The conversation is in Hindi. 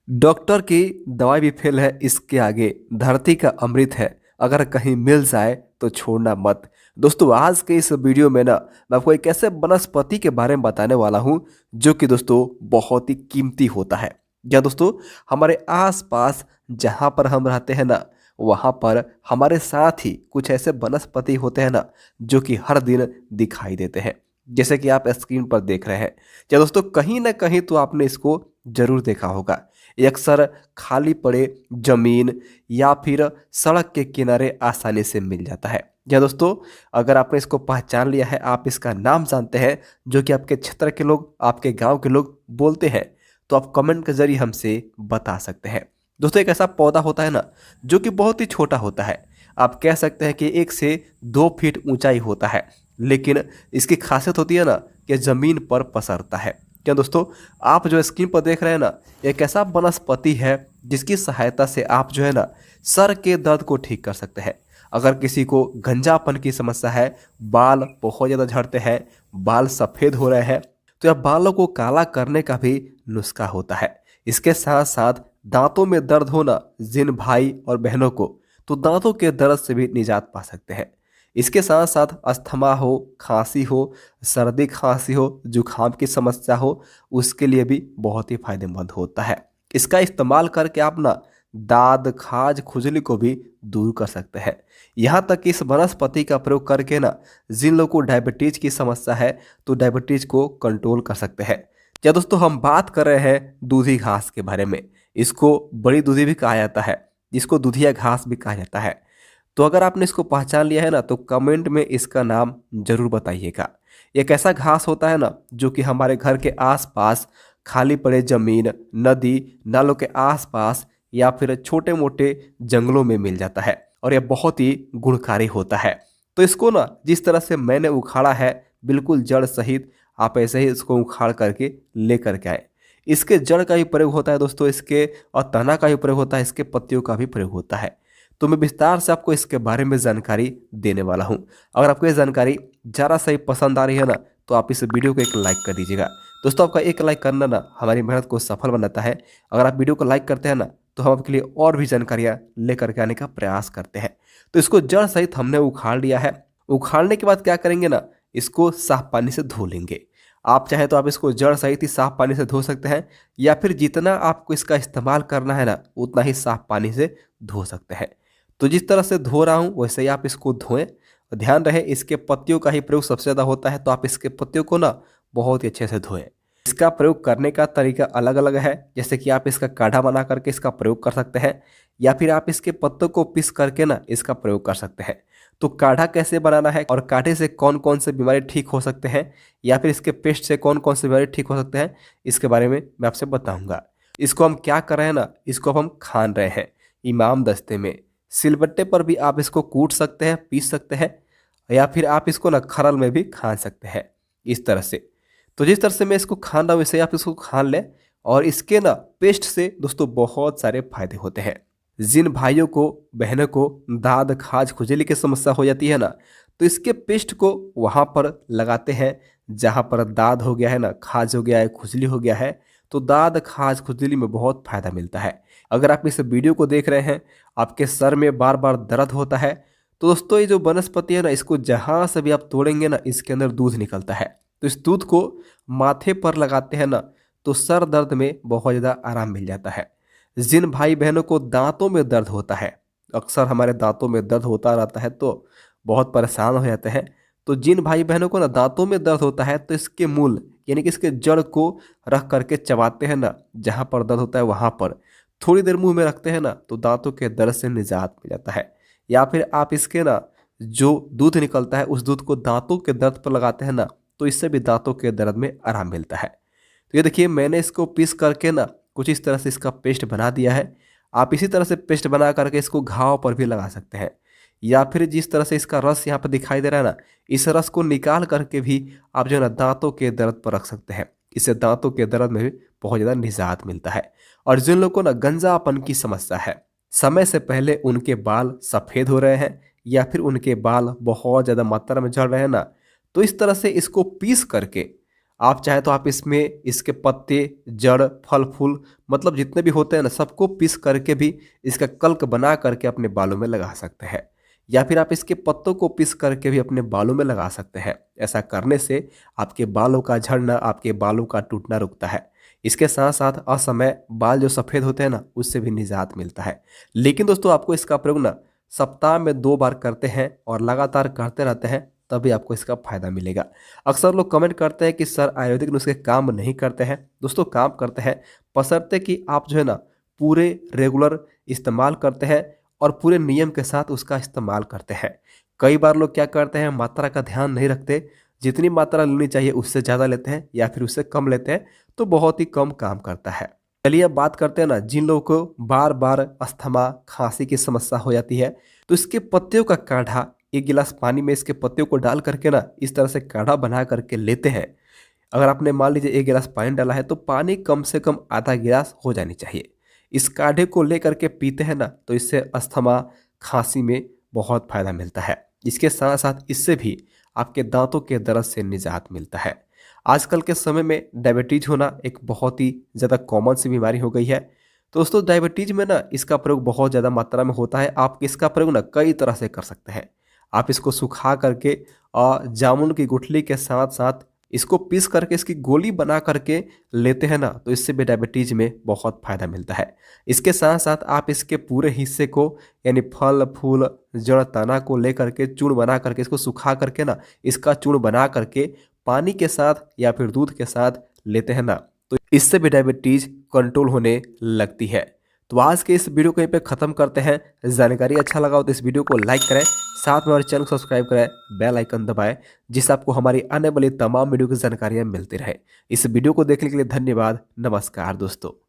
डॉक्टर की दवाई भी फेल है इसके आगे, धरती का अमृत है, अगर कहीं मिल जाए तो छोड़ना मत। दोस्तों आज के इस वीडियो में ना मैं आपको एक ऐसे वनस्पति के बारे में बताने वाला हूँ जो कि दोस्तों बहुत ही कीमती होता है। या दोस्तों हमारे आसपास जहाँ पर हम रहते हैं ना वहाँ पर हमारे साथ ही कुछ ऐसे वनस्पति होते हैं ना जो कि हर दिन दिखाई देते हैं, जैसे कि आप स्क्रीन पर देख रहे हैं। या दोस्तों कहीं ना कहीं तो आपने इसको जरूर देखा होगा। ये अक्सर खाली पड़े जमीन या फिर सड़क के किनारे आसानी से मिल जाता है। या दोस्तों अगर आपने इसको पहचान लिया है, आप इसका नाम जानते हैं जो कि आपके क्षेत्र के लोग, आपके गांव के लोग बोलते हैं, तो आप कमेंट के जरिए हमसे बता सकते हैं। दोस्तों एक ऐसा पौधा होता है ना जो कि बहुत ही छोटा होता है। आप कह सकते हैं कि 1 से 2 फीट ऊंचाई होता है, लेकिन इसकी खासियत होती है ना कि जमीन पर पसरता है। क्या दोस्तों आप जो स्क्रीन पर देख रहे हैं ना, एक ऐसा वनस्पति है जिसकी सहायता से आप जो है ना सर के दर्द को ठीक कर सकते हैं। अगर किसी को गंजापन की समस्या है, बाल बहुत ज़्यादा झड़ते हैं, बाल सफ़ेद हो रहे हैं, तो यह बालों को काला करने का भी नुस्खा होता है। इसके साथ साथ दांतों में दर्द होना, जिन भाई और बहनों को तो दांतों के दर्द से भी निजात पा सकते हैं। इसके साथ साथ अस्थमा हो, खांसी हो, सर्दी खांसी हो, जुखाम की समस्या हो, उसके लिए भी बहुत ही फायदेमंद होता है। इसका इस्तेमाल करके आप ना दाद खाज खुजली को भी दूर कर सकते हैं। यहाँ तक कि इस वनस्पति का प्रयोग करके ना जिन लोगों को डायबिटीज की समस्या है तो डायबिटीज को कंट्रोल कर सकते हैं। क्या दोस्तों हम बात कर रहे हैं दूधी घास के बारे में। इसको बड़ी दूधी भी कहा जाता है, इसको दूधिया घास भी कहा जाता है। तो अगर आपने इसको पहचान लिया है ना तो कमेंट में इसका नाम जरूर बताइएगा। एक ऐसा घास होता है ना जो कि हमारे घर के आसपास खाली पड़े जमीन, नदी, नालों के आसपास या फिर छोटे मोटे जंगलों में मिल जाता है और यह बहुत ही गुणकारी होता है। तो इसको ना जिस तरह से मैंने उखाड़ा है बिल्कुल जड़ सहित, आप ऐसे ही इसको उखाड़ करके ले करके आए। इसके जड़ का भी प्रयोग होता है दोस्तों, इसके और तना का भी प्रयोग होता है, इसके पत्तियों का भी प्रयोग होता है। तो मैं विस्तार से आपको इसके बारे में जानकारी देने वाला हूं। अगर आपको ये जानकारी जरा सा ही पसंद आ रही है ना तो आप इस वीडियो को एक लाइक कर दीजिएगा। दोस्तों आपका एक लाइक करना ना हमारी मेहनत को सफल बनाता है। अगर आप वीडियो को लाइक करते हैं ना तो हम आपके लिए और भी जानकारियां लेकर के आने का प्रयास करते हैं। तो इसको जड़ सहित हमने उखाड़ लिया है। उखाड़ने के बाद क्या करेंगे ना, इसको साफ पानी से धो लेंगे। आप चाहे तो आप इसको जड़ सहित ही साफ पानी से धो सकते हैं, या फिर जितना आपको इसका इस्तेमाल करना है ना उतना ही साफ पानी से धो सकते हैं। तो जिस तरह से धो रहा हूँ वैसे ही आप इसको धोएं। ध्यान रहे इसके पत्तियों का ही प्रयोग सबसे ज़्यादा होता है, तो आप इसके पत्तियों को ना बहुत ही अच्छे से धोएं। इसका प्रयोग करने का तरीका अलग अलग है, जैसे कि आप इसका काढ़ा बना करके इसका प्रयोग कर सकते हैं, या फिर आप इसके पत्तों को पीस करके ना इसका प्रयोग कर सकते हैं। तो काढ़ा कैसे बनाना है और काढ़े से कौन कौन से बीमारी ठीक हो सकते हैं, या फिर इसके पेस्ट से कौन कौन से बीमारी ठीक हो सकते हैं, इसके बारे में मैं आपसे बताऊंगा। इसको हम क्या कर रहे हैं ना, इसको अब हम खान रहे हैं इमाम दस्ते में। सिलबट्टे पर भी आप इसको कूट सकते हैं, पीस सकते हैं, या फिर आप इसको ना खरल में भी खान सकते हैं इस तरह से। तो जिस तरह से मैं इसको खान रहा हूँ वैसे ही आप इसको खान लें। और इसके ना पेस्ट से दोस्तों बहुत सारे फायदे होते हैं। जिन भाइयों को बहनों को दाद खाज खुजली की समस्या हो जाती है ना तो इसके पेस्ट को वहाँ पर लगाते हैं जहाँ पर दाद हो गया है ना, खाज हो गया है, खुजली हो गया है। तो दाद खाज खुजली में बहुत फायदा मिलता है। अगर आप इस वीडियो को देख रहे हैं, आपके सर में बार बार दर्द होता है, तो दोस्तों ये जो वनस्पति है ना इसको जहाँ से भी आप तोड़ेंगे ना इसके अंदर दूध निकलता है। तो इस दूध को माथे पर लगाते हैं ना तो सर दर्द में बहुत ज़्यादा आराम मिल जाता है। जिन भाई बहनों को दांतों में दर्द होता है, अक्सर हमारे दांतों में दर्द होता रहता है तो बहुत परेशान हो जाते हैं। तो जिन भाई बहनों को ना दांतों में दर्द होता है तो इसके मूल यानी कि इसके जड़ को रख करके चबाते हैं ना, जहाँ पर दर्द होता है वहाँ पर थोड़ी देर मुंह में रखते हैं ना तो दांतों के दर्द से निजात मिल जाता है। या फिर आप इसके ना जो दूध निकलता है उस दूध को दांतों के दर्द पर लगाते हैं ना तो इससे भी दांतों के दर्द में आराम मिलता है। तो ये देखिए मैंने इसको पीस करके ना कुछ इस तरह से इसका पेस्ट बना दिया है। आप इसी तरह से पेस्ट बना करके इसको घाव पर भी लगा सकते हैं, या फिर जिस तरह से इसका रस यहाँ पर दिखाई दे रहा है ना, इस रस को निकाल करके भी आप जो है ना दांतों के दर्द पर रख सकते हैं। इससे दांतों के दर्द में भी बहुत ज़्यादा निजात मिलता है। और जिन लोगों को ना गंजापन की समस्या है, समय से पहले उनके बाल सफ़ेद हो रहे हैं या फिर उनके बाल बहुत ज़्यादा मात्रा में झड़ रहे हैं ना, तो इस तरह से इसको पीस करके आप चाहें तो आप इसमें इसके पत्ते, जड़, फल फूल मतलब जितने भी होते हैं ना सबको पीस करके भी इसका कल्क बना करके अपने बालों में लगा सकते हैं। या फिर आप इसके पत्तों को पीस करके भी अपने बालों में लगा सकते हैं। ऐसा करने से आपके बालों का झड़ना, आपके बालों का टूटना रुकता है। इसके साथ साथ असमय बाल जो सफ़ेद होते हैं ना उससे भी निजात मिलता है। लेकिन दोस्तों आपको इसका प्रयोग ना सप्ताह में 2 बार करते हैं और लगातार करते रहते हैं, तभी आपको इसका फ़ायदा मिलेगा। अक्सर लोग कमेंट करते हैं कि सर आयुर्वेदिक नुस्खे काम नहीं करते हैं। दोस्तों काम करते हैं, बशर्ते कि आप जो है ना पूरे रेगुलर इस्तेमाल करते हैं और पूरे नियम के साथ उसका इस्तेमाल करते हैं। कई बार लोग क्या करते हैं, मात्रा का ध्यान नहीं रखते, जितनी मात्रा लेनी चाहिए उससे ज़्यादा लेते हैं या फिर उससे कम लेते हैं, तो बहुत ही कम काम करता है। चलिए अब बात करते हैं ना जिन लोगों को बार बार अस्थमा, खांसी की समस्या हो जाती है, तो इसके पत्तियों का काढ़ा, 1 गिलास पानी में इसके पत्तियों को डाल करके ना इस तरह से काढ़ा बना करके लेते हैं। अगर आपने मान लीजिए 1 गिलास पानी डाला है तो पानी कम से कम आधा गिलास हो जानी चाहिए। इस काढ़े को लेकर के पीते हैं ना तो इससे अस्थमा, खांसी में बहुत फ़ायदा मिलता है। इसके साथ साथ इससे भी आपके दांतों के दर्द से निजात मिलता है। आजकल के समय में डायबिटीज होना एक बहुत ही ज़्यादा कॉमन सी बीमारी हो गई है। तो दोस्तों डायबिटीज में ना इसका प्रयोग बहुत ज़्यादा मात्रा में होता है। आप इसका प्रयोग ना कई तरह से कर सकते हैं। आप इसको सुखा करके जामुन की गुठली के साथ साथ इसको पीस करके इसकी गोली बना करके लेते हैं ना तो इससे भी डायबिटीज में बहुत फ़ायदा मिलता है। इसके साथ साथ आप इसके पूरे हिस्से को यानी फल फूल जड़ तना को लेकर के चूर्ण बना करके इसको सुखा करके ना इसका चूर्ण बना करके पानी के साथ या फिर दूध के साथ लेते हैं ना तो इससे भी डायबिटीज कंट्रोल होने लगती है। तो आज के इस वीडियो को यहीं पे ख़त्म करते हैं। जानकारी अच्छा लगा हो तो इस वीडियो को लाइक करें, साथ में हमारे चैनल को सब्सक्राइब करें, बेल आइकन दबाएं, जिससे आपको हमारी आने वाली तमाम वीडियो की जानकारियाँ मिलती रहे। इस वीडियो को देखने के लिए धन्यवाद। नमस्कार दोस्तों।